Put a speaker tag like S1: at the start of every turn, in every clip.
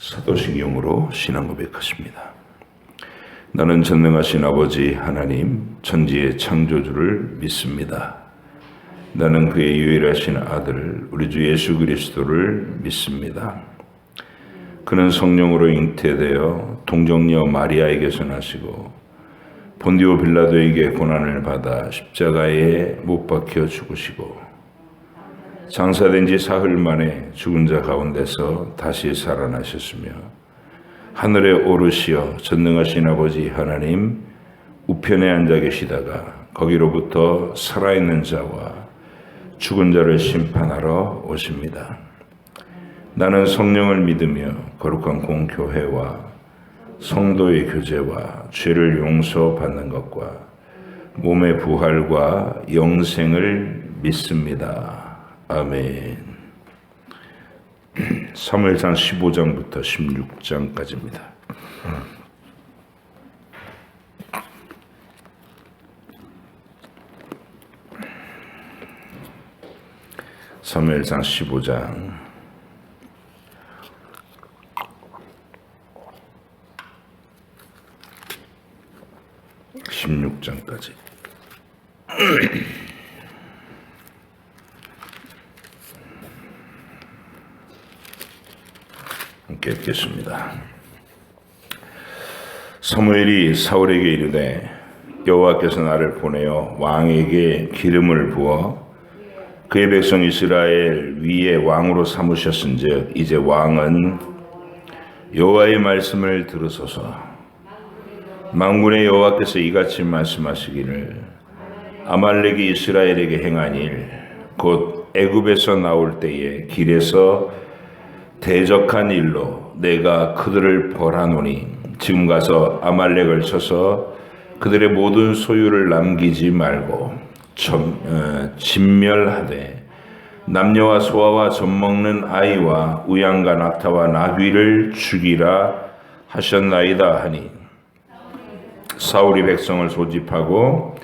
S1: 사도신경으로 신앙 고백하십니다. 나는 전능하신 아버지 하나님 천지의 창조주를 믿습니다. 나는 그의 유일하신 아들 우리 주 예수 그리스도를 믿습니다. 그는 성령으로 잉태되어 동정녀 마리아에게서 나시고 본디오 빌라도에게 고난을 받아 십자가에 못 박혀 죽으시고 장사된 지 사흘 만에 죽은 자 가운데서 다시 살아나셨으며 하늘에 오르시어 전능하신 아버지 하나님 우편에 앉아 계시다가 거기로부터 살아있는 자와 죽은 자를 심판하러 오십니다. 나는 성령을 믿으며 거룩한 공교회와 성도의 교제와 죄를 용서받는 것과 몸의 부활과 영생을 믿습니다. 아멘. 사무엘상 15장부터 16장까지입니다. 사무엘상 15장 16장까지 함께 읽겠습니다. 사무엘이 사울에게 이르되 여호와께서 나를 보내어 왕에게 기름을 부어 그의 백성 이스라엘 위에 왕으로 삼으셨은즉 이제 왕은 여호와의 말씀을 들으소서. 만군의 여호와께서 이같이 말씀하시기를 아말렉이 이스라엘에게 행한 일 곧 애굽에서 나올 때에 길에서 대적한 일로 내가 그들을 벌하노니 지금 가서 아말렉을 쳐서 그들의 모든 소유를 남기지 말고 진멸하되 남녀와 소아와 젖먹는 아이와 우양과 낙타와 나귀를 죽이라 하셨나이다 하니 사울이 백성을 소집하고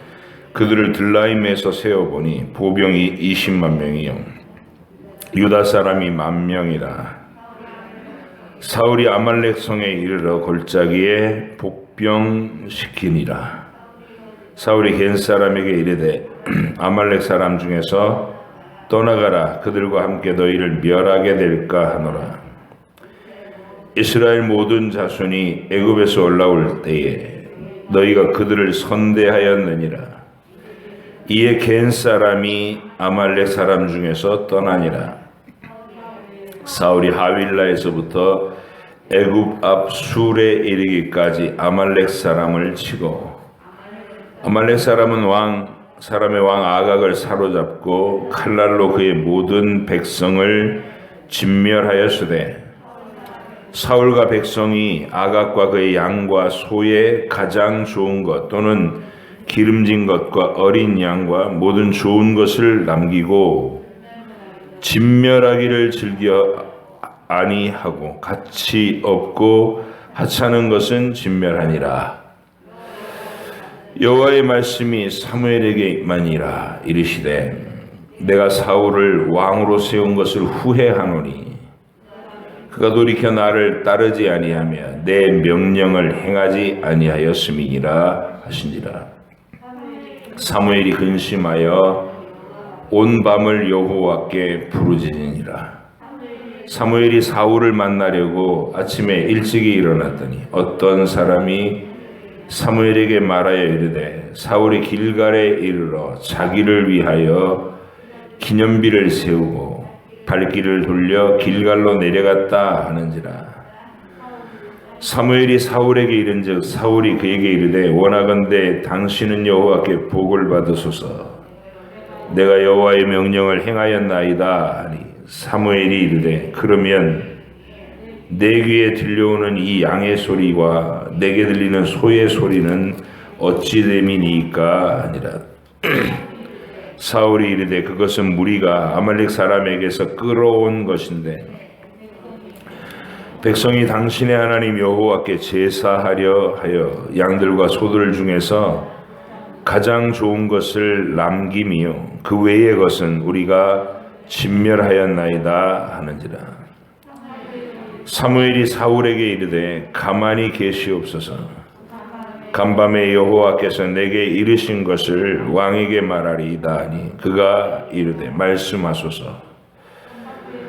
S1: 그들을 들라임에서 세어보니 보병이 20만 명이요 유다 사람이 10,000명이라. 사울이 아말렉 성에 이르러 골짜기에 복병시키니라. 사울이 겐 사람에게 이르되 아말렉 사람 중에서 떠나가라. 그들과 함께 너희를 멸하게 될까 하노라. 이스라엘 모든 자손이 애굽에서 올라올 때에 너희가 그들을 선대하였느니라. 이에 겐 사람이 아말렉 사람 중에서 떠나니라. 사울이 하윌라에서부터 애굽 앞 술에 이르기까지 아말렉 사람을 치고 아말렉 사람은 사람의 왕 아각을 사로잡고 칼날로 그의 모든 백성을 진멸하였으되 사울과 백성이 아각과 그의 양과 소의 가장 좋은 것 또는 기름진 것과 어린 양과 모든 좋은 것을 남기고 진멸하기를 즐겨 아니하고 가치 없고 하찮은 것은 진멸하니라. 여호와의 말씀이 사무엘에게만이라. 이르시되 내가 사울을 왕으로 세운 것을 후회하노니 그가 돌이켜 나를 따르지 아니하며 내 명령을 행하지 아니하였음이니라 하시니라. 사무엘이 근심하여 온 밤을 여호와께 부르짖으니라. 사무엘이 사울을 만나려고 아침에 일찍이 일어났더니 어떤 사람이 사무엘에게 말하여 이르되 사울이 길갈에 이르러 자기를 위하여 기념비를 세우고 발길을 돌려 길갈로 내려갔다 하는지라. 사무엘이 사울에게 이른즉 사울이 그에게 이르되 원하건대 당신은 여호와께 복을 받으소서. 내가 여호와의 명령을 행하였나이다 하니 사무엘이 이르되 그러면 내 귀에 들려오는 이 양의 소리와 내게 들리는 소의 소리는 어찌 됨이니까 하니라. 사울이 이르되 그것은 무리가 아말렉 사람에게서 끌어온 것인데 백성이 당신의 하나님 여호와께 제사하려 하여 양들과 소들 중에서 가장 좋은 것을 남김이요 그 외의 것은 우리가 진멸하였나이다 하는지라. 사무엘이 사울에게 이르되 가만히 계시옵소서. 간밤에 여호와께서 내게 이르신 것을 왕에게 말하리이다 하니 그가 이르되 말씀하소서.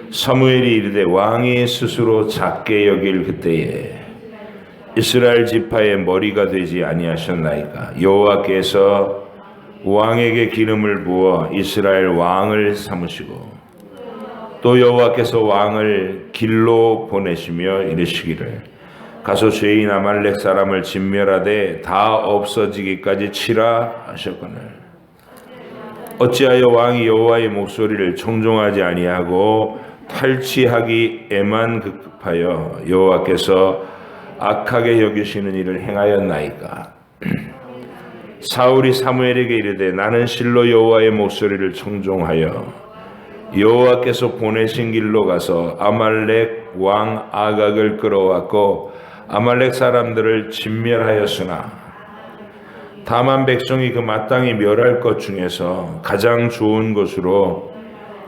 S1: 사무엘이 이르되 왕이 스스로 작게 여길 그때에 이스라엘 지파의 머리가 되지 아니하셨나이까. 여호와께서 왕에게 기름을 부어 이스라엘 왕을 삼으시고 또 여호와께서 왕을 길로 보내시며 이르시기를 가서 죄인 아말렉 사람을 진멸하되 다 없어지기까지 치라 하셨거늘 어찌하여 왕이 여호와의 목소리를 청종하지 아니하고 탈취하기에만 급하여 여호와께서 악하게 여기시는 일을 행하였나이까. 사울이 사무엘에게 이르되 나는 실로 여호와의 목소리를 청종하여 여호와께서 보내신 길로 가서 아말렉 왕 아각을 끌어왔고 아말렉 사람들을 진멸하였으나 다만 백성이 그 마땅히 멸할 것 중에서 가장 좋은 것으로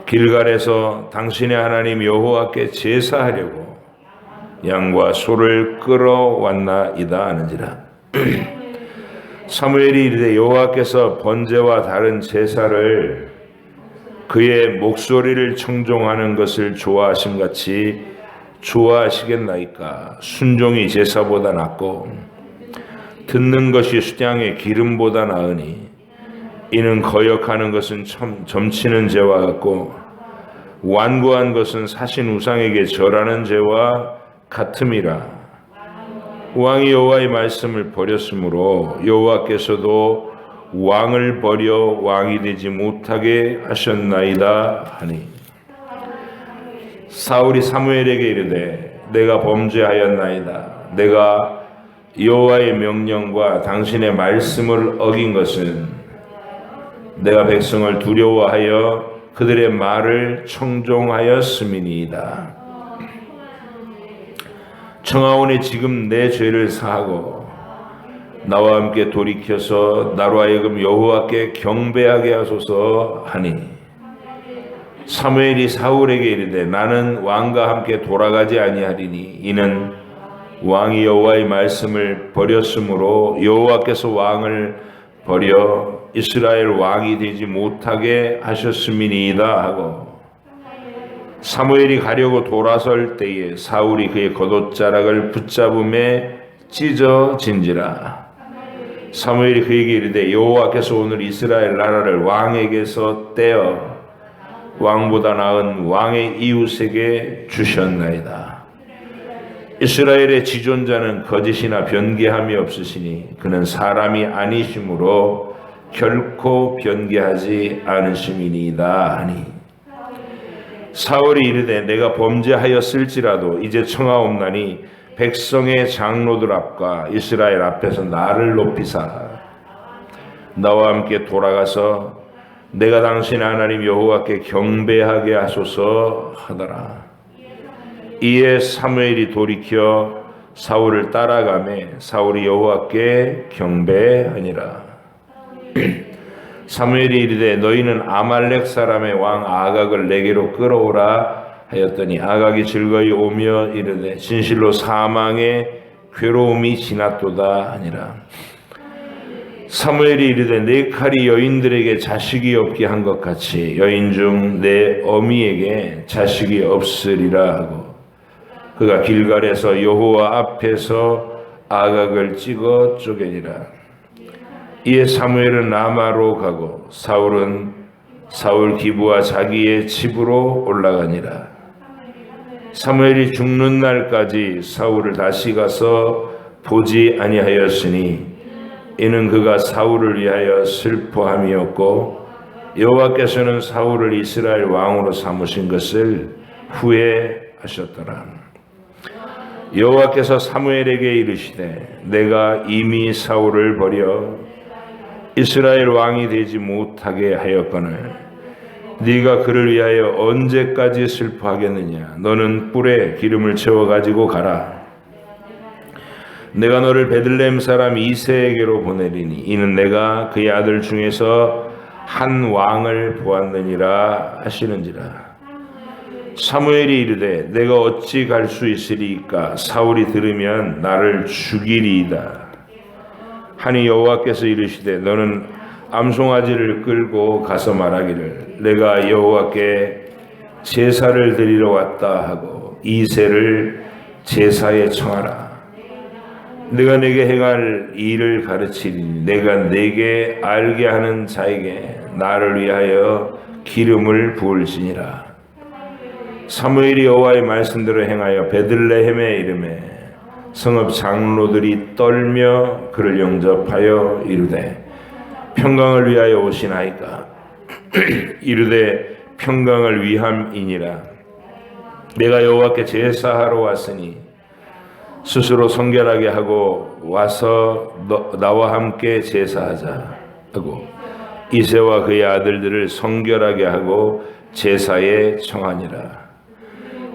S1: 길갈에서 당신의 하나님 여호와께 제사하려고 양과 소를 끌어왔나이다 하는지라. 사무엘이 이르되 여호와께서 번제와 다른 제사를 그의 목소리를 청종하는 것을 좋아하심같이 좋아하시겠나이까. 순종이 제사보다 낫고 듣는 것이 수량의 기름보다 나으니 이는 거역하는 것은 점치는 죄와 같고 완고한 것은 사신 우상에게 절하는 죄와 같음이라. 왕이 여호와의 말씀을 버렸으므로 여호와께서도 왕을 버려 왕이 되지 못하게 하셨나이다 하니 사울이 사무엘에게 이르되 내가 범죄하였나이다. 내가 여호와의 명령과 당신의 말씀을 어긴 것은 내가 백성을 두려워하여 그들의 말을 청종하였음이니이다. 청하오니 지금 내 죄를 사하고 나와 함께 돌이켜서 나로 하여금 여호와께 경배하게 하소서 하니 사무엘이 사울에게 이르되 나는 왕과 함께 돌아가지 아니하리니 이는 왕이 여호와의 말씀을 버렸으므로 여호와께서 왕을 버려 이스라엘 왕이 되지 못하게 하셨음이니이다 하고 사무엘이 가려고 돌아설 때에 사울이 그의 겉옷자락을 붙잡음에 찢어진지라. 사무엘이 그에게 이르되 여호와께서 오늘 이스라엘 나라를 왕에게서 떼어 왕보다 나은 왕의 이웃에게 주셨나이다. 이스라엘의 지존자는 거짓이나 변개함이 없으시니 그는 사람이 아니시므로 결코 변개하지 않으심이니이다 하니 사울이 이르되 내가 범죄하였을지라도 이제 청하옵나니 백성의 장로들 앞과 이스라엘 앞에서 나를 높이사 나와 함께 돌아가서 내가 당신 하나님 여호와께 경배하게 하소서 하더라. 이에 사무엘이 돌이켜 사울을 따라가매 사울이 여호와께 경배하니라. 사무엘이 이르되 너희는 아말렉 사람의 왕 아각을 내게로 끌어오라 하였더니 아각이 즐거이 오며 이르되 진실로 사망의 괴로움이 지났도다 하니라. 사무엘이 이르되 내 칼이 여인들에게 자식이 없게 한 것 같이 여인 중 내 어미에게 자식이 없으리라 하고 그가 길갈에서 여호와 앞에서 아각을 찍어 쪼개니라. 이에 사무엘은 라마로 가고 사울은 사울 기부와 자기의 집으로 올라가니라. 사무엘이 죽는 날까지 사울을 다시 가서 보지 아니하였으니 이는 그가 사울을 위하여 슬퍼함이었고 여호와께서는 사울을 이스라엘 왕으로 삼으신 것을 후회하셨더라. 여호와께서 사무엘에게 이르시되 내가 이미 사울을 버려 이스라엘 왕이 되지 못하게 하였거늘 네가 그를 위하여 언제까지 슬퍼하겠느냐. 너는 뿔에 기름을 채워 가지고 가라. 내가 너를 베들레헴 사람 이새에게로 보내리니 이는 내가 그의 아들 중에서 한 왕을 보았느니라 하시는지라. 사무엘이 이르되 내가 어찌 갈 수 있으리이까? 사울이 들으면 나를 죽이리이다 하니 여호와께서 이르시되 너는 암송아지를 끌고 가서 말하기를 내가 여호와께 제사를 드리러 왔다 하고 이새를 제사에 청하라. 내가 내게 행할 일을 가르치리니 내가 내게 알게 하는 자에게 나를 위하여 기름을 부을지니라. 사무엘이 여호와의 말씀대로 행하여 베들레헴에 이르매 성읍 장로들이 떨며 그를 영접하여 이르되 평강을 위하여 오시나이까? 이르되 평강을 위함이니라. 내가 여호와께 제사하러 왔으니 스스로 성결하게 하고 와서 나와 함께 제사하자 하고 이새와 그의 아들들을 성결하게 하고 제사에 청하니라.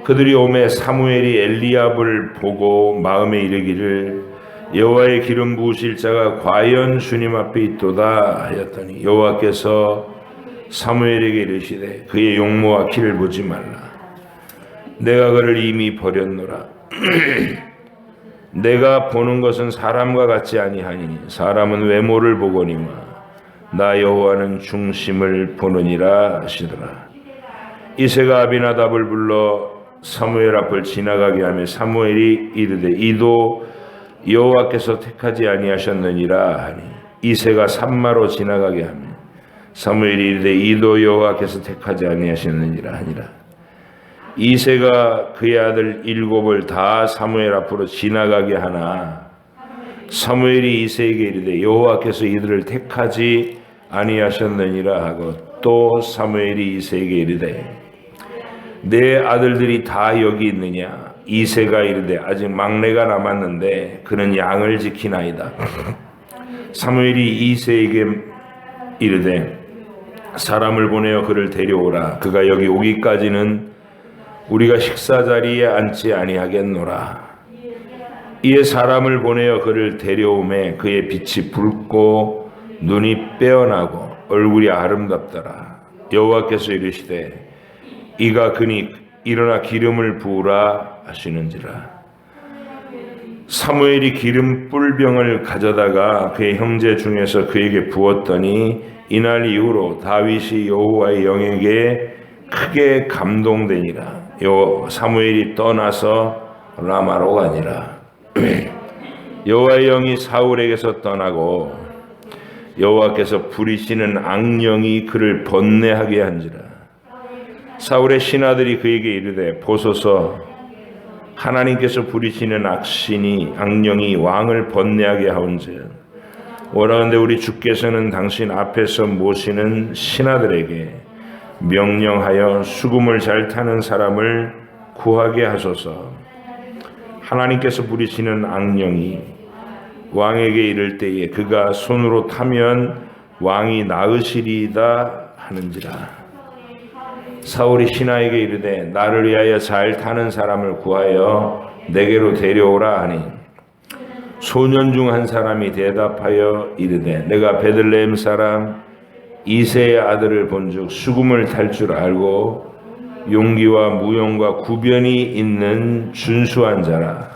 S1: 그들이 오매 사무엘이 엘리압을 보고 마음에 이르기를 여호와의 기름 부으실 자가 과연 주님 앞에 있도다 하였더니 여호와께서 사무엘에게 이르시되 그의 용모와 키를 보지 말라. 내가 그를 이미 버렸노라. 내가 보는 것은 사람과 같지 아니하니 사람은 외모를 보거니와 나 여호와는 중심을 보느니라 하시더라. 이새가 아비나답을 불러 사무엘 앞을 지나가게 하며 사무엘이 이르되 이도 여호와께서 택하지 아니하셨느니라 하니 이새가 산마로 지나가게 하며 사무엘이 이르되 이도 여호와께서 택하지 아니하셨느니라 하니라. 이새가 그의 아들 7을 다 사무엘 앞으로 지나가게 하나 사무엘이 이새에게 이르되 여호와께서 이들을 택하지 아니하셨느니라 하고 또 사무엘이 이새에게 이르되 내 아들들이 다 여기 있느냐? 이새가 이르되 아직 막내가 남았는데 그는 양을 지키나이다. 사무엘이 이새에게 이르되 사람을 보내어 그를 데려오라. 그가 여기 오기까지는 우리가 식사 자리에 앉지 아니하겠노라. 이에 사람을 보내어 그를 데려오매 그의 빛이 붉고 눈이 빼어나고 얼굴이 아름답더라. 여호와께서 이르시되 이가 그니 일어나 기름을 부으라 하시는지라. 사무엘이 기름 뿔병을 가져다가 그의 형제 중에서 그에게 부었더니 이날 이후로 다윗이 여호와의 영에게 크게 감동되니라. 사무엘이 떠나서 라마로 가니라. 여호와의 영이 사울에게서 떠나고 여호와께서 부리시는 악령이 그를 번뇌하게 한지라. 사울의 신하들이 그에게 이르되 보소서 하나님께서 부리시는 악령이 왕을 번뇌하게 하온즉 원하건대 우리 주께서는 당신 앞에서 모시는 신하들에게 명령하여 수금을 잘 타는 사람을 구하게 하소서. 하나님께서 부리시는 악령이 왕에게 이를 때에 그가 손으로 타면 왕이 나으시리이다 하는지라. 사울이 신하에게 이르되 나를 위하여 잘 타는 사람을 구하여 내게로 데려오라 하니 소년 중 한 사람이 대답하여 이르되 내가 베들레헴 사람 이새의 아들을 본즉 수금을 탈 줄 알고 용기와 무용과 구변이 있는 준수한 자라.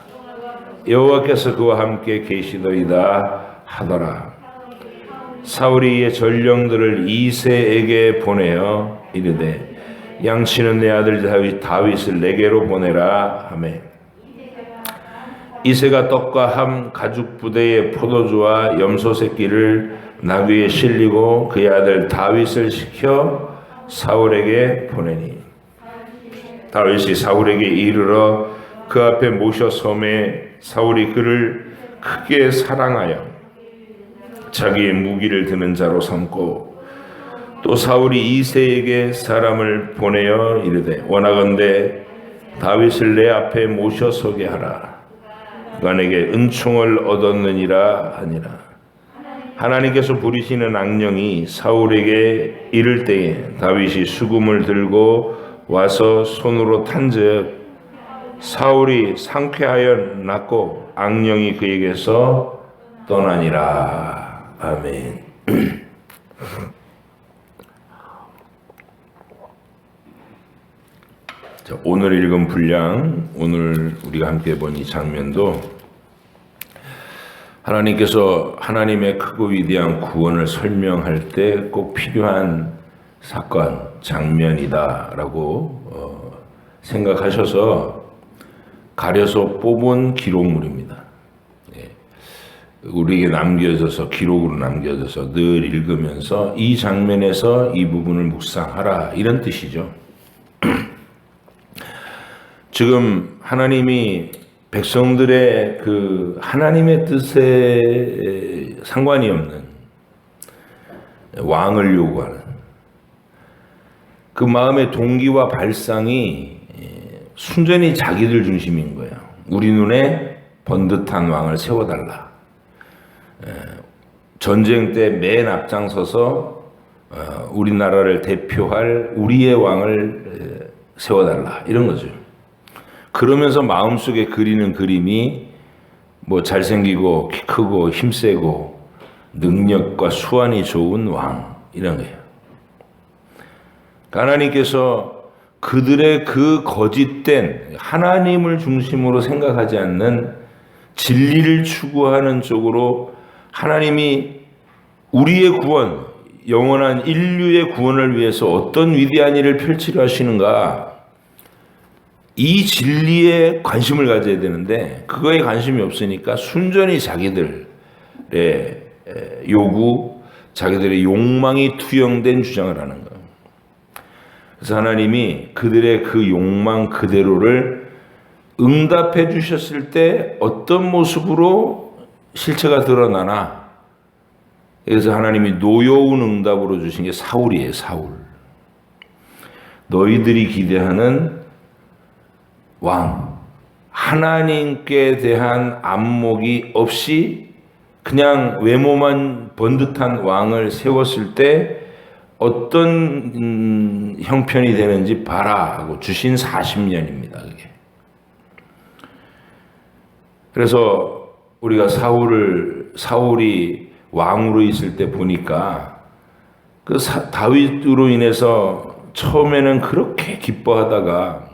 S1: 여호와께서 그와 함께 계시더이다 하더라. 사울이 이에 전령들을 이새에게 보내어 이르되 양치는 내 아들 다윗을 내게로 보내라 하매 이새가 떡과 함 가죽 부대의 포도주와 염소 새끼를 나귀에 실리고 그의 아들 다윗을 시켜 사울에게 보내니 다윗이 사울에게 이르러 그 앞에 모셔섬에 사울이 그를 크게 사랑하여 자기의 무기를 드는 자로 삼고 또 사울이 이새에게 사람을 보내어 이르되 원하건대 다윗을 내 앞에 모셔서게 하라. 그가 내게 은총을 얻었느니라 하니라. 하나님께서 부리시는 악령이 사울에게 이를 때에 다윗이 수금을 들고 와서 손으로 탄즉 사울이 상쾌하여 낫고 악령이 그에게서 떠나니라. 아멘. 오늘 읽은 분량, 오늘 우리가 함께 본 이 장면도 하나님께서 하나님의 크고 위대한 구원을 설명할 때 꼭 필요한 사건, 장면이다라고 생각하셔서 가려서 뽑은 기록물입니다. 우리에게 남겨져서, 기록으로 남겨져서 늘 읽으면서 이 장면에서 이 부분을 묵상하라, 이런 뜻이죠. 지금 하나님이 백성들의 그 하나님의 뜻에 상관이 없는 왕을 요구하는 그 마음의 동기와 발상이 순전히 자기들 중심인 거예요. 우리 눈에 번듯한 왕을 세워달라. 전쟁 때 맨 앞장서서 우리나라를 대표할 우리의 왕을 세워달라, 이런 거죠. 그러면서 마음속에 그리는 그림이 뭐 잘생기고 키 크고 힘세고 능력과 수완이 좋은 왕, 이런 거예요. 하나님께서 그들의 그 거짓된 하나님을 중심으로 생각하지 않는 진리를 추구하는 쪽으로 하나님이 우리의 구원, 영원한 인류의 구원을 위해서 어떤 위대한 일을 펼치려 하시는가, 이 진리에 관심을 가져야 되는데 그거에 관심이 없으니까 순전히 자기들의 요구, 자기들의 욕망이 투영된 주장을 하는 거예요. 그래서 하나님이 그들의 그 욕망 그대로를 응답해 주셨을 때 어떤 모습으로 실체가 드러나나, 그래서 하나님이 노여운 응답으로 주신 게 사울이에요. 사울. 너희들이 기대하는 왕, 하나님께 대한 안목이 없이 그냥 외모만 번듯한 왕을 세웠을 때 어떤 형편이 되는지 봐라 하고 주신 40년입니다. 그게. 그래서 우리가 사울이 왕으로 있을 때 보니까 그 다윗으로 인해서 처음에는 그렇게 기뻐하다가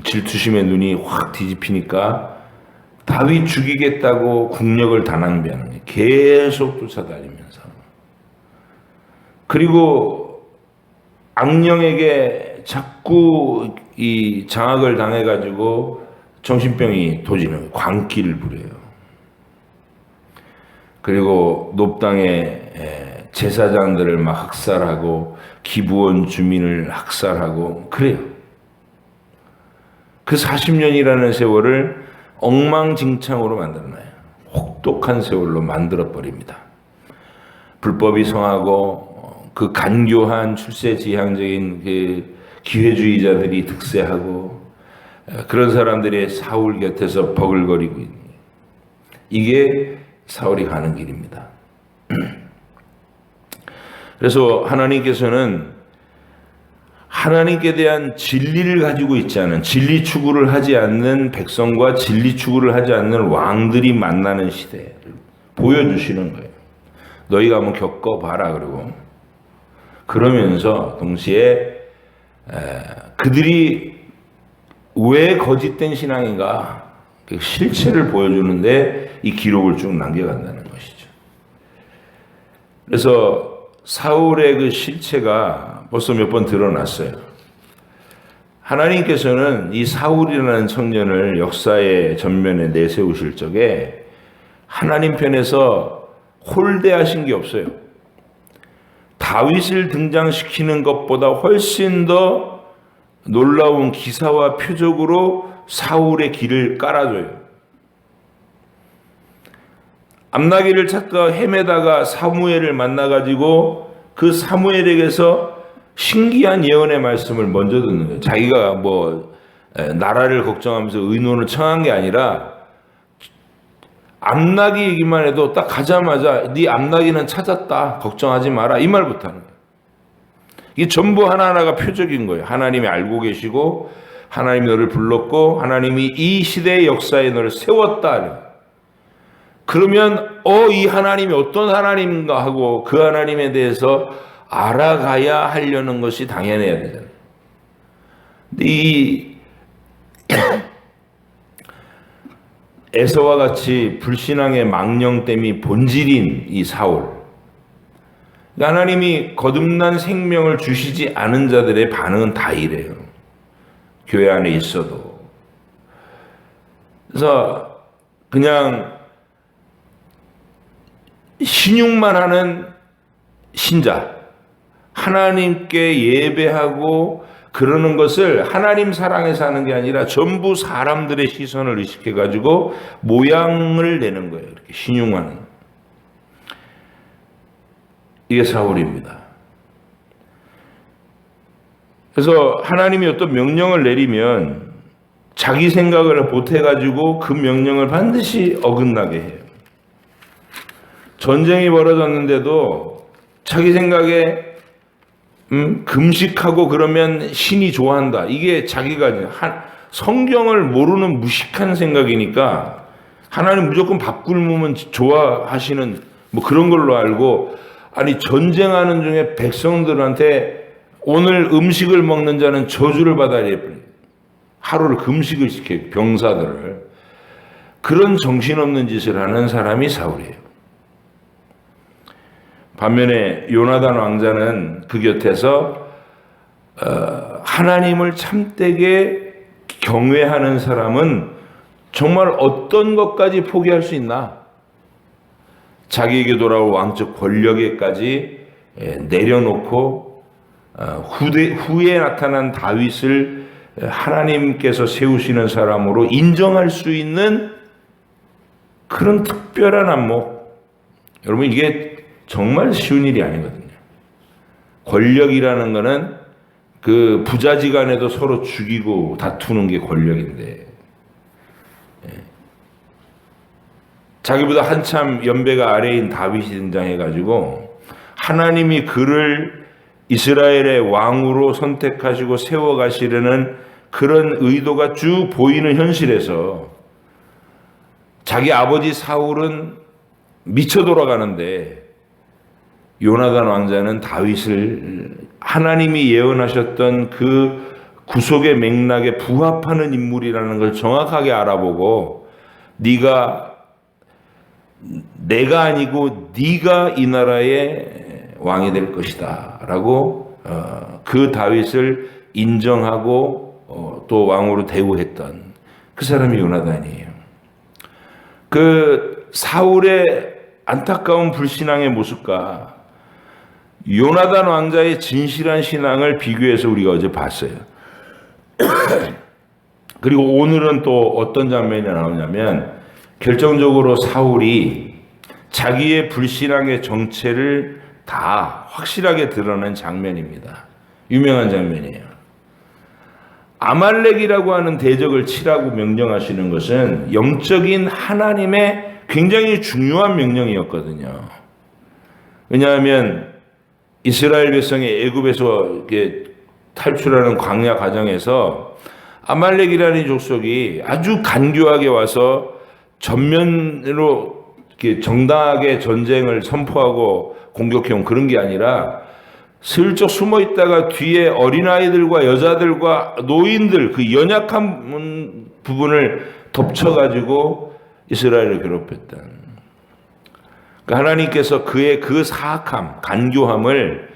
S1: 질투심에 눈이 확 뒤집히니까 다윗 죽이겠다고 국력을 다 낭비하는 거예요. 계속 쫓아다니면서. 그리고 악령에게 자꾸 이 장악을 당해가지고 정신병이 도지는 거예요. 광기를 부려요. 그리고 높당의 제사장들을 막 학살하고 기브온 주민을 학살하고 그래요. 그 40년이라는 세월을 엉망진창으로 만들어놔요. 혹독한 세월로 만들어버립니다. 불법이 성하고 그 간교한 출세지향적인 그 기회주의자들이 득세하고 그런 사람들이 사울 곁에서 버글거리고 있는 거예요. 이게 사울이 가는 길입니다. 그래서 하나님께서는 하나님께 대한 진리를 가지고 있지 않은, 진리 추구를 하지 않는 백성과 진리 추구를 하지 않는 왕들이 만나는 시대를 보여주시는 거예요. 너희가 한번 겪어봐라. 그러면서 동시에 그들이 왜 거짓된 신앙인가, 그 실체를 보여주는데 이 기록을 쭉 남겨간다는 것이죠. 그래서 사울의 그 실체가 벌써 몇 번 드러났어요. 하나님께서는 이 사울이라는 청년을 역사의 전면에 내세우실 적에 하나님 편에서 홀대하신 게 없어요. 다윗을 등장시키는 것보다 훨씬 더 놀라운 기사와 표적으로 사울의 길을 깔아줘요. 암나기를 찾다 헤매다가 사무엘을 만나가지고 그 사무엘에게서 신기한 예언의 말씀을 먼저 듣는 거예요. 자기가 뭐 나라를 걱정하면서 의논을 청한 게 아니라 암나기 얘기만 해도 딱 가자마자 네 암나기는 찾았다, 걱정하지 마라, 이 말부터 하는 거예요. 이게 전부 하나하나가 표적인 거예요. 하나님이 알고 계시고 하나님이 너를 불렀고 하나님이 이 시대의 역사에 너를 세웠다. 그러면 이 하나님이 어떤 하나님인가 하고 그 하나님에 대해서 알아가야 하려는 것이 당연해야 되잖아요. 근데 이 에서와 같이 불신앙의 망령됨이 본질인 이 사울, 하나님이 거듭난 생명을 주시지 않은 자들의 반응은 다 이래요. 교회 안에 있어도. 그래서 그냥 신용만 하는 신자, 하나님께 예배하고 그러는 것을 하나님 사랑해서 하는 게 아니라 전부 사람들의 시선을 의식해가지고 모양을 내는 거예요. 이렇게 신용하는. 이게 사울입니다. 그래서 하나님이 어떤 명령을 내리면 자기 생각을 보태가지고 그 명령을 반드시 어긋나게 해요. 전쟁이 벌어졌는데도 자기 생각에 금식하고 그러면 신이 좋아한다. 이게 자기가 성경을 모르는 무식한 생각이니까 하나님 무조건 밥 굶으면 좋아하시는 뭐 그런 걸로 알고, 아니 전쟁하는 중에 백성들한테 오늘 음식을 먹는 자는 저주를 받아야 돼. 하루를 금식을 시켜요. 병사들을. 그런 정신없는 짓을 하는 사람이 사울이에요. 반면에 요나단 왕자는 그 곁에서 하나님을 참되게 경외하는 사람은 정말 어떤 것까지 포기할 수 있나? 자기에게 돌아올 왕적 권력에까지 내려놓고 후에 나타난 다윗을 하나님께서 세우시는 사람으로 인정할 수 있는 그런 특별한 안목. 여러분, 이게 정말 쉬운 일이 아니거든요. 권력이라는 거는 그 부자지간에도 서로 죽이고 다투는 게 권력인데, 자기보다 한참 연배가 아래인 다윗이 등장해가지고 하나님이 그를 이스라엘의 왕으로 선택하시고 세워가시려는 그런 의도가 쭉 보이는 현실에서 자기 아버지 사울은 미쳐 돌아가는데 요나단 왕자는 다윗을 하나님이 예언하셨던 그 구속의 맥락에 부합하는 인물이라는 걸 정확하게 알아보고 내가 아니고 네가 이 나라의 왕이 될 것이다 라고 그 다윗을 인정하고 또 왕으로 대우했던 그 사람이 요나단이에요. 그 사울의 안타까운 불신앙의 모습과 요나단 왕자의 진실한 신앙을 비교해서 우리가 어제 봤어요. 그리고 오늘은 또 어떤 장면이 나오냐면 결정적으로 사울이 자기의 불신앙의 정체를 다 확실하게 드러낸 장면입니다. 유명한 장면이에요. 아말렉이라고 하는 대적을 치라고 명령하시는 것은 영적인 하나님의 굉장히 중요한 명령이었거든요. 왜냐하면 이스라엘 백성이 애굽에서 탈출하는 광야 과정에서 아말렉이라는 족속이 아주 간교하게 와서 전면으로 정당하게 전쟁을 선포하고 공격해온 그런 게 아니라 슬쩍 숨어 있다가 뒤에 어린아이들과 여자들과 노인들 그 연약한 부분을 덮쳐가지고 이스라엘을 괴롭혔던, 그러니까 하나님께서 그의 그 사악함, 간교함을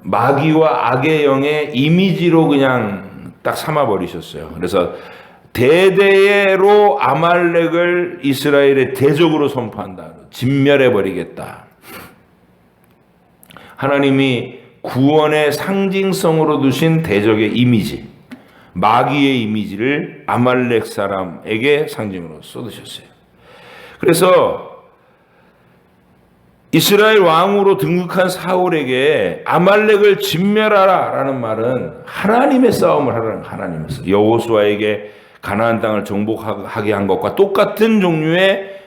S1: 마귀와 악의 영의 이미지로 그냥 딱 삼아버리셨어요. 그래서 대대로 아말렉을 이스라엘의 대적으로 선포한다. 진멸해버리겠다. 하나님이 구원의 상징성으로 두신 대적의 이미지, 마귀의 이미지를 아말렉 사람에게 상징으로 쏟으셨어요. 그래서 이스라엘 왕으로 등극한 사울에게 아말렉을 진멸하라 라는 말은 하나님의 싸움을 하라는, 하나님의 싸움. 여호수아에게 가나안 땅을 정복하게 한 것과 똑같은 종류의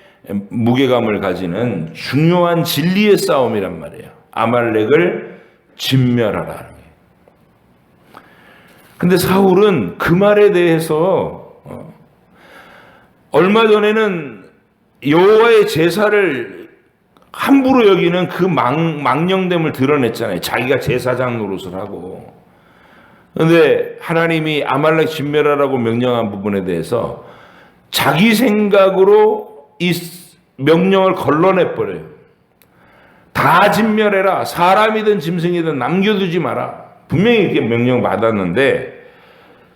S1: 무게감을 가지는 중요한 진리의 싸움이란 말이에요. 아말렉을 진멸하라. 근데 사울은 그 말에 대해서 얼마 전에는 여호와의 제사를 함부로 여기는 그 망령됨을 드러냈잖아요. 자기가 제사장 노릇을 하고 그런데 하나님이 아말렉 진멸하라고 명령한 부분에 대해서 자기 생각으로 이 명령을 걸러내버려요. 다 진멸해라. 사람이든 짐승이든 남겨두지 마라. 분명히 이렇게 명령 받았는데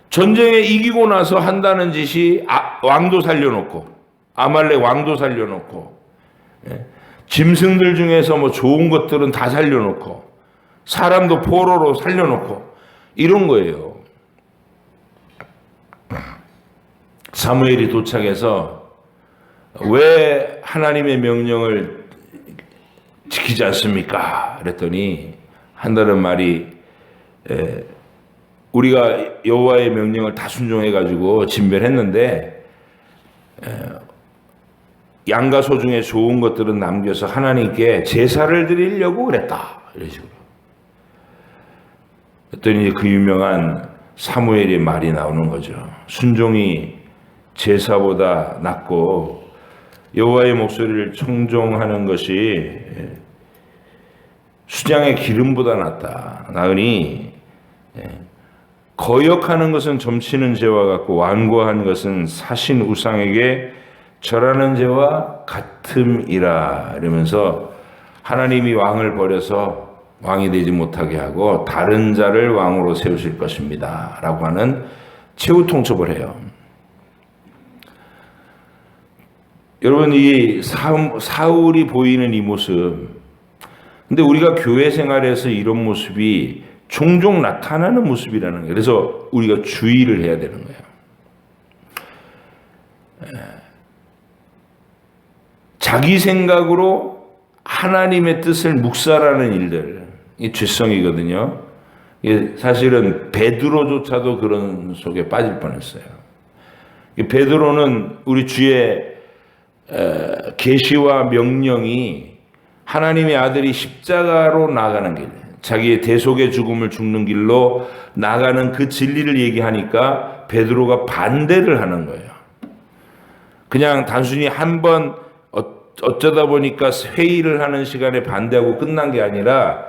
S1: 전쟁에 이기고 나서 한다는 짓이 왕도 살려놓고 아말렉 왕도 살려놓고 짐승들 중에서 뭐 좋은 것들은 다 살려놓고 사람도 포로로 살려놓고 이런 거예요. 사무엘이 도착해서 왜 하나님의 명령을 지키지 않습니까? 그랬더니 한다는 말이 우리가 여호와의 명령을 다 순종해가지고 진멸했는데 양과 소 중에 좋은 것들은 남겨서 하나님께 제사를 드리려고 그랬다. 이런 식으로. 그랬더니 그 유명한 사무엘의 말이 나오는 거죠. 순종이 제사보다 낫고 여호와의 목소리를 청종하는 것이 수장의 기름보다 낫다. 나으니 거역하는 것은 점치는 죄와 같고 완고한 것은 사신 우상에게 절하는 죄와 같음이라. 이러면서 하나님이 왕을 버려서 왕이 되지 못하게 하고 다른 자를 왕으로 세우실 것입니다 라고 하는 최후 통첩을 해요. 여러분, 이 사울이 보이는 이 모습, 근데 우리가 교회 생활에서 이런 모습이 종종 나타나는 모습이라는 거예요. 그래서 우리가 주의를 해야 되는 거예요. 자기 생각으로 하나님의 뜻을 묵살하는 일들, 이 죄성이거든요. 사실은 베드로조차도 그런 속에 빠질 뻔했어요. 베드로는 우리 주의 계시와 명령이 하나님의 아들이 십자가로 나가는 길, 자기의 대속의 죽음을 죽는 길로 나가는 그 진리를 얘기하니까 베드로가 반대를 하는 거예요. 그냥 단순히 한번 어쩌다 보니까 회의를 하는 시간에 반대하고 끝난 게 아니라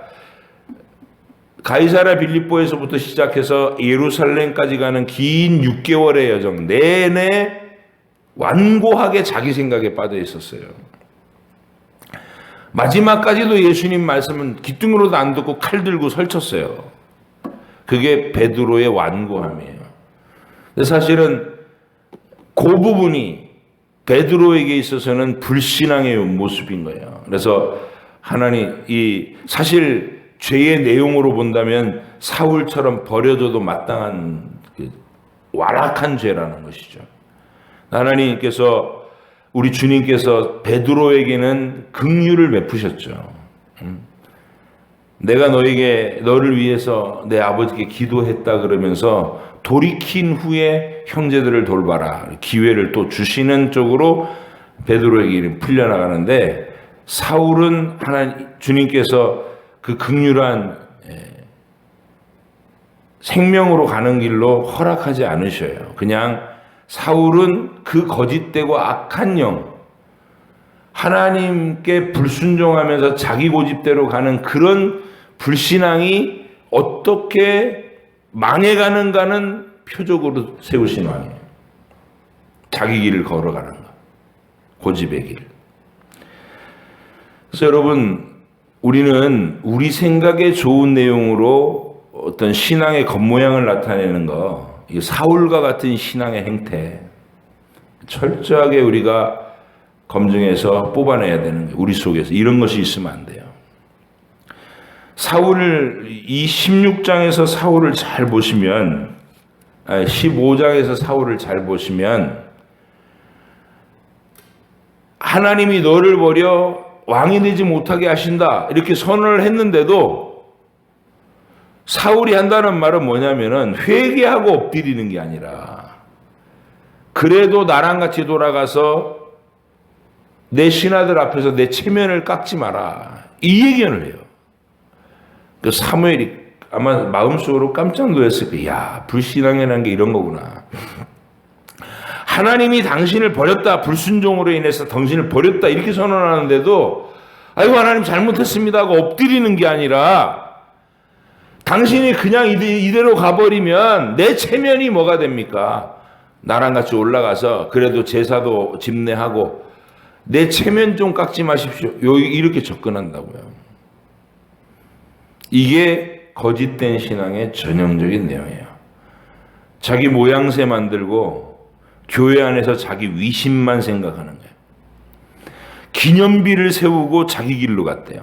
S1: 가이사랴 빌립보에서부터 시작해서 예루살렘까지 가는 긴 6개월의 여정 내내 완고하게 자기 생각에 빠져 있었어요. 마지막까지도 예수님 말씀은 귀등으로도 안 듣고 칼 들고 설쳤어요. 그게 베드로의 완고함이에요. 사실은 그 부분이 베드로에게 있어서는 불신앙의 모습인 거예요. 그래서 하나님, 사실 죄의 내용으로 본다면 사울처럼 버려져도 마땅한 완악한 죄라는 것이죠. 하나님께서, 우리 주님께서 베드로에게는 긍휼을 베푸셨죠. 내가 너를 위해서 내 아버지께 기도했다 그러면서 돌이킨 후에 형제들을 돌봐라. 기회를 또 주시는 쪽으로 베드로에게 풀려나가는데, 사울은 주님께서 그 긍휼한 생명으로 가는 길로 허락하지 않으셔요. 그냥 사울은 그 거짓되고 악한 영, 하나님께 불순종하면서 자기 고집대로 가는 그런 불신앙이 어떻게 망해가는가는 표적으로 세우신 왕이에요. 자기 길을 걸어가는 것, 고집의 길. 그래서 여러분, 우리는 우리 생각에 좋은 내용으로 어떤 신앙의 겉모양을 나타내는 거, 이 사울과 같은 신앙의 행태 철저하게 우리가 검증해서 뽑아내야 되는 거예요. 우리 속에서 이런 것이 있으면 안 돼요. 이 16장에서 사울을 잘 보시면, 15장에서 사울을 잘 보시면 하나님이 너를 버려 왕이 되지 못하게 하신다 이렇게 선언을 했는데도 사울이 한다는 말은 뭐냐면은 회개하고 엎드리는 게 아니라 그래도 나랑 같이 돌아가서 내 신하들 앞에서 내 체면을 깎지 마라 이 얘기를 해요. 그 사무엘이 아마 마음속으로 깜짝 놀랐을 거예요. 야, 불신앙이라는 게 이런 거구나. 하나님이 당신을 버렸다, 불순종으로 인해서 당신을 버렸다 이렇게 선언하는데도 아이고 하나님 잘못했습니다 하고 엎드리는 게 아니라 당신이 그냥 이대로 가버리면 내 체면이 뭐가 됩니까? 나랑 같이 올라가서 그래도 제사도 집례하고 내 체면 좀 깎지 마십시오. 이렇게 접근한다고요. 이게 거짓된 신앙의 전형적인 내용이에요. 자기 모양새 만들고 교회 안에서 자기 위신만 생각하는 거예요. 기념비를 세우고 자기 길로 갔대요.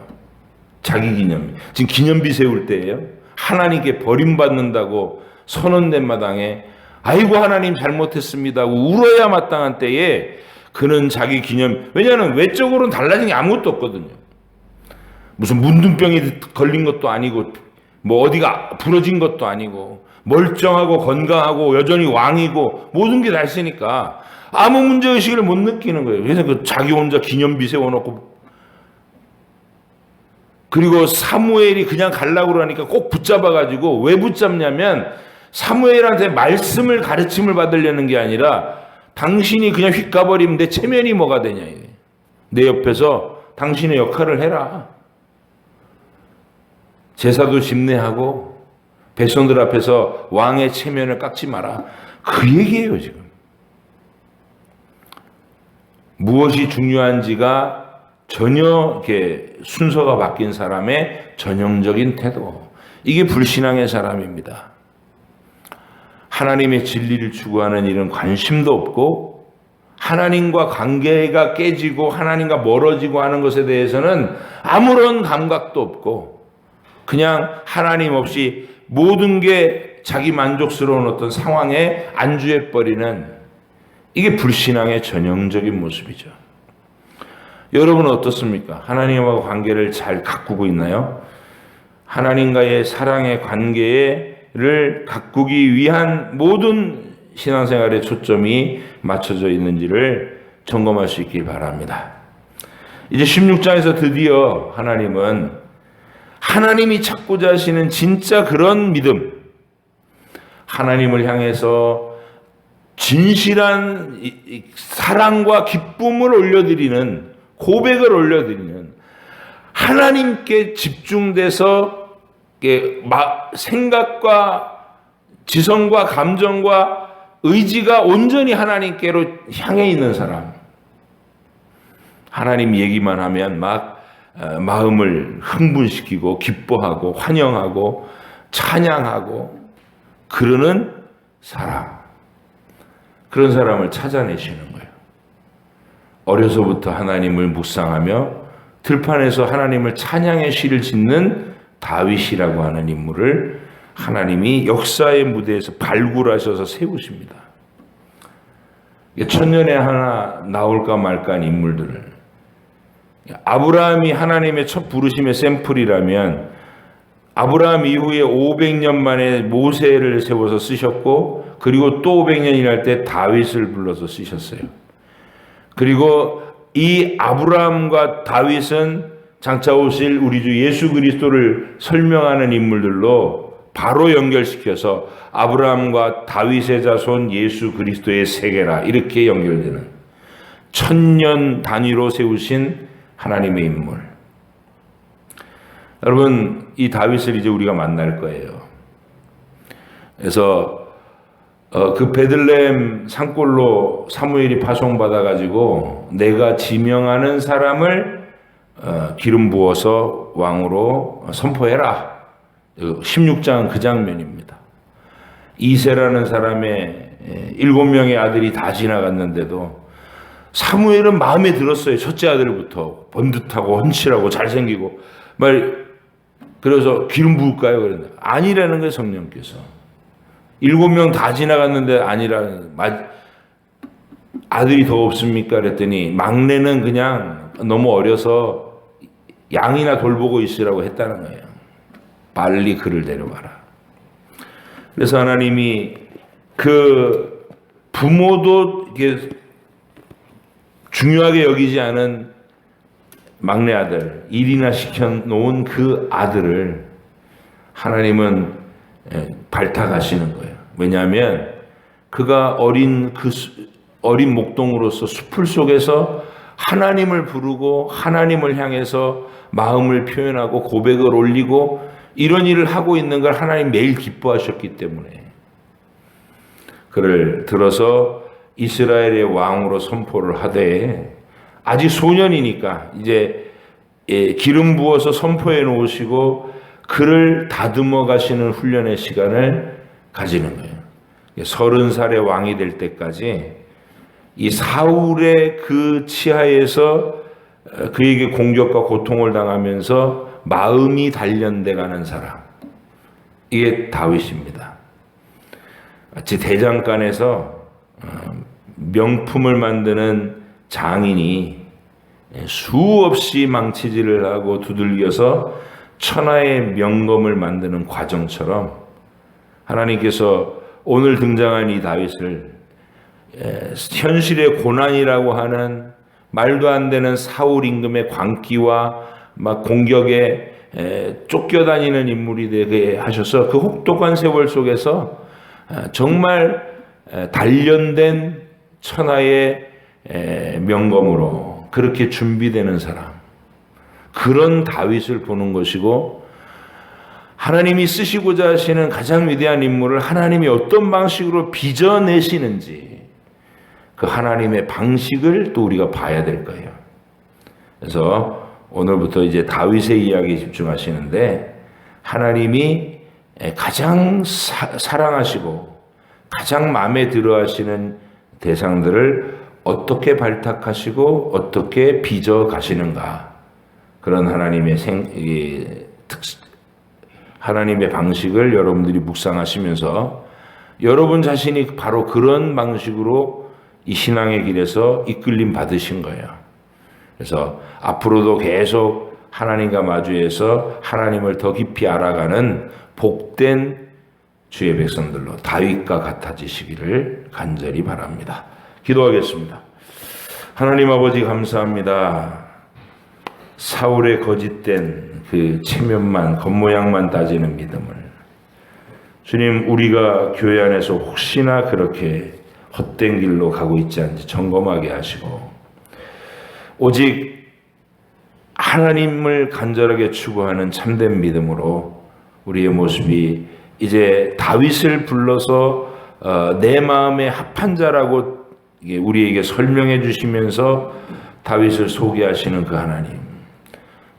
S1: 자기 기념비. 지금 기념비 세울 때예요. 하나님께 버림받는다고 선언된 마당에 아이고 하나님 잘못했습니다 하고 울어야 마땅한 때에 그는 자기 기념, 왜냐하면 외적으로는 달라진 게 아무것도 없거든요. 무슨 문둥병이 걸린 것도 아니고 뭐 어디가 부러진 것도 아니고 멀쩡하고 건강하고 여전히 왕이고 모든 게 다 있으니까 아무 문제의식을 못 느끼는 거예요. 그래서 그 자기 혼자 기념비 세워놓고, 그리고 사무엘이 그냥 가려고 그러니까 꼭 붙잡아가지고, 왜 붙잡냐면 사무엘한테 말씀을 가르침을 받으려는 게 아니라 당신이 그냥 휙 가버리면 내 체면이 뭐가 되냐. 내 옆에서 당신의 역할을 해라. 제사도 집례하고 백성들 앞에서 왕의 체면을 깎지 마라. 그 얘기예요 지금. 무엇이 중요한지가 전혀 이렇게 순서가 바뀐 사람의 전형적인 태도. 이게 불신앙의 사람입니다. 하나님의 진리를 추구하는 일은 관심도 없고, 하나님과 관계가 깨지고 하나님과 멀어지고 하는 것에 대해서는 아무런 감각도 없고, 그냥 하나님 없이 모든 게 자기 만족스러운 어떤 상황에 안주해버리는, 이게 불신앙의 전형적인 모습이죠. 여러분은 어떻습니까? 하나님과 관계를 잘 가꾸고 있나요? 하나님과의 사랑의 관계를 가꾸기 위한 모든 신앙생활의 초점이 맞춰져 있는지를 점검할 수 있길 바랍니다. 이제 16장에서 드디어 하나님이 찾고자 하시는 진짜 그런 믿음, 하나님을 향해서 진실한 사랑과 기쁨을 올려드리는, 고백을 올려드리는, 하나님께 집중돼서 생각과 지성과 감정과 의지가 온전히 하나님께로 향해 있는 사람. 하나님 얘기만 하면 막 마음을 흥분시키고 기뻐하고 환영하고 찬양하고 그러는 사람. 그런 사람을 찾아내시는 거예요. 어려서부터 하나님을 묵상하며 들판에서 하나님을 찬양의 시를 짓는 다윗이라고 하는 인물을 하나님이 역사의 무대에서 발굴하셔서 세우십니다. 천년에 하나 나올까 말까한 인물들을, 아브라함이 하나님의 첫 부르심의 샘플이라면 아브라함 이후에 500년 만에 모세를 세워서 쓰셨고, 그리고 또 500년이 지날 때 다윗을 불러서 쓰셨어요. 그리고 이 아브라함과 다윗은 장차 오실 우리 주 예수 그리스도를 설명하는 인물들로 바로 연결시켜서 아브라함과 다윗의 자손 예수 그리스도의 세계라, 이렇게 연결되는 천년 단위로 세우신 하나님의 인물. 여러분, 이 다윗을 이제 우리가 만날 거예요. 그래서 그 베들레헴 산골로 사무엘이 파송받아가지고 내가 지명하는 사람을 기름 부어서 왕으로 선포해라. 16장은 그 장면입니다. 이새라는 사람의 7명의 아들이 다 지나갔는데도 사무엘은 마음에 들었어요. 첫째 아들부터 번듯하고 헌칠하고 잘생기고 그래서 기름 부을까요? 그랬는데 아니라는 거예요. 성령께서 7명 다 지나갔는데 아니라는, 아들이 더 없습니까? 그랬더니 막내는 그냥 너무 어려서 양이나 돌보고 있으라고 했다는 거예요. 빨리 그를 데려가라. 그래서 하나님이 그 부모도 이렇게 중요하게 여기지 않은 막내 아들, 일이나 시켜놓은 그 아들을 하나님은 발탁하시는 거예요. 왜냐하면 그가 어린 목동으로서 숲을 속에서 하나님을 부르고 하나님을 향해서 마음을 표현하고 고백을 올리고 이런 일을 하고 있는 걸 하나님 매일 기뻐하셨기 때문에 그를 들어서 이스라엘의 왕으로 선포를 하되, 아직 소년이니까 이제 기름 부어서 선포해 놓으시고 그를 다듬어 가시는 훈련의 시간을 가지는 거예요. 30살의 왕이 될 때까지 이 사울의 그 치하에서 그에게 공격과 고통을 당하면서 마음이 단련돼 가는 사람, 이게 다윗입니다. 마치 대장간에서 명품을 만드는 장인이 수없이 망치질을 하고 두들겨서 천하의 명검을 만드는 과정처럼 하나님께서 오늘 등장한 이 다윗을 현실의 고난이라고 하는 말도 안 되는 사울 임금의 광기와 막 공격에 쫓겨다니는 인물이 되게 하셔서 그 혹독한 세월 속에서 정말 단련된 천하의 명검으로 그렇게 준비되는 사람, 그런 다윗을 보는 것이고, 하나님이 쓰시고자 하시는 가장 위대한 인물을 하나님이 어떤 방식으로 빚어내시는지 그 하나님의 방식을 또 우리가 봐야 될 거예요. 그래서 오늘부터 이제 다윗의 이야기에 집중하시는데, 하나님이 가장 사랑하시고 가장 마음에 들어 하시는 대상들을 어떻게 발탁하시고 어떻게 빚어 가시는가, 그런 하나님의 방식을 여러분들이 묵상하시면서 여러분 자신이 바로 그런 방식으로 이 신앙의 길에서 이끌림 받으신 거예요. 그래서 앞으로도 계속 하나님과 마주해서 하나님을 더 깊이 알아가는 복된 주의 백성들로 다윗과 같아지시기를 간절히 바랍니다. 기도하겠습니다. 하나님 아버지, 감사합니다. 사울의 거짓된 그 체면만, 겉모양만 따지는 믿음을, 주님, 우리가 교회 안에서 혹시나 그렇게 헛된 길로 가고 있지 않은지 점검하게 하시고, 오직 하나님을 간절하게 추구하는 참된 믿음으로 우리의 모습이 이제 다윗을 불러서 내 마음에 합한 자라고 우리에게 설명해 주시면서 다윗을 소개하시는 그 하나님,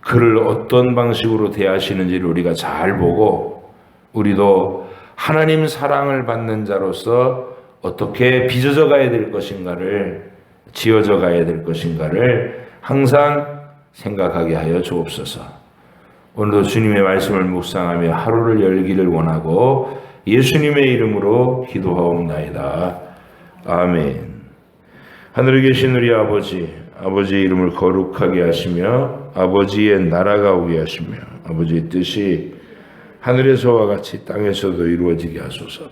S1: 그를 어떤 방식으로 대하시는지를 우리가 잘 보고, 우리도 하나님 사랑을 받는 자로서 어떻게 빚어져 가야 될 것인가를, 지어져 가야 될 것인가를 항상 생각하게 하여 주옵소서. 오늘도 주님의 말씀을 묵상하며 하루를 열기를 원하고 예수님의 이름으로 기도하옵나이다. 아멘. 하늘에 계신 우리 아버지, 아버지의 이름을 거룩하게 하시며 아버지의 나라가 오게 하시며 아버지의 뜻이 하늘에서와 같이 땅에서도 이루어지게 하소서.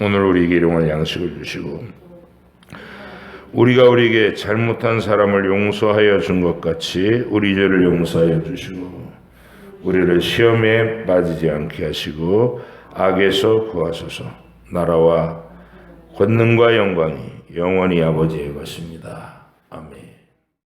S1: 오늘 우리에게 일용할 양식을 주시고, 우리가 우리에게 잘못한 사람을 용서하여 준 것 같이 우리 죄를 용서하여 주시고, 우리를 시험에 빠지지 않게 하시고 악에서 구하소서. 나라와 권능과 영광이 영원히 아버지의 것입니다. 아멘.